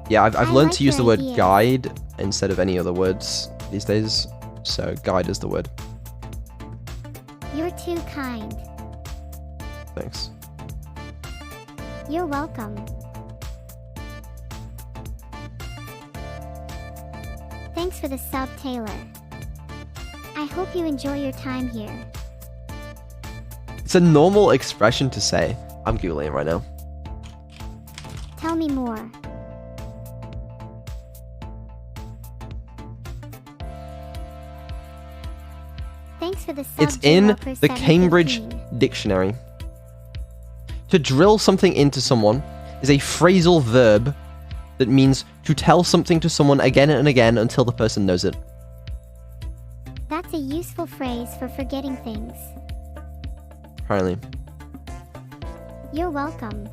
Yeah, I've I learned like to use the your word ideas. guide instead of any other words these days. So guide is the word. You're too kind. Thanks. You're welcome. Thanks for the sub, Taylor. I hope you enjoy your time here. It's a normal expression to say. I'm Googling it right now. Tell me more. Thanks for the sub. It's in Developer the Cambridge 715. Dictionary. To drill something into someone is a phrasal verb that means to tell something to someone again and again until the person knows it. That's a useful phrase for forgetting things. Apparently. You're welcome.